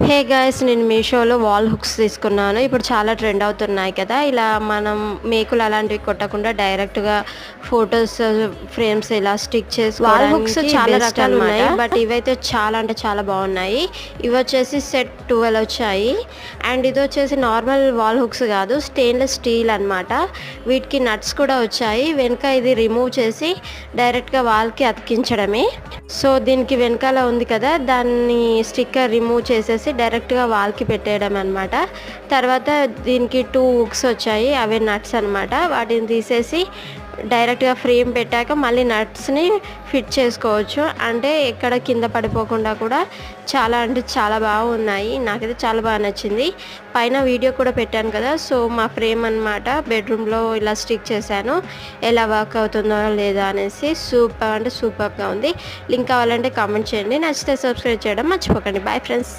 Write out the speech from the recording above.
Hey guys, నేను మీషోలో wall hooks తీసుకున్నాను. ఇప్పుడు చాలా ట్రెండ్ అవుతున్నాయి కదా. ఇలా మనం మేకులు అలాంటివి కొట్టకుండా డైరెక్ట్గా ఫొటోస్ ఫ్రేమ్స్ ఇలా స్టిక్ వాల్ హుక్స్ చేసుకోవడానికి చాలా బెస్ట్ రకాలు అనమాట. ఉన్నాయి. బట్ ఇవైతే చాలా అంటే చాలా బాగున్నాయి. ఇవి వచ్చేసి సెట్ 12 వచ్చాయి. అండ్ ఇది వచ్చేసి నార్మల్ వాల్ హుక్స్ కాదు, స్టెయిన్లెస్ స్టీల్ అనమాట. వీటికి నట్స్ కూడా వచ్చాయి. వెనుక ఇది రిమూవ్ చేసి డైరెక్ట్గా వాల్కి అతికించడమే. సో దీనికి వెనకాల ఉంది కదా, దాన్ని స్టిక్కర్ రిమూవ్ చేసేసి డైరెక్ట్గా వాల్కి పెట్టేయడం అనమాట. తర్వాత దీనికి 2 హుక్స్ వచ్చాయి, అవే నట్స్ అనమాట. వాటిని తీసేసి డైరెక్ట్గా ఫ్రేమ్ పెట్టాక మళ్ళీ నట్స్ని ఫిట్ చేసుకోవచ్చు. అంటే ఎక్కడ కింద పడిపోకుండా కూడా చాలా అంటే చాలా బాగున్నాయి. నాకైతే చాలా బాగా నచ్చింది. పైన వీడియో కూడా పెట్టాను కదా. సో మా ఫ్రేమ్ అనమాట బెడ్రూమ్లో ఇలా స్టిక్ చేశాను. ఎలా వర్క్ అవుతుందో లేదా అనేసి సూపర్ అంటే సూపర్గా ఉంది. లింక్ కావాలంటే కామెంట్ చేయండి. నచ్చితే సబ్స్క్రైబ్ చేయడం మర్చిపోకండి. Bye friends.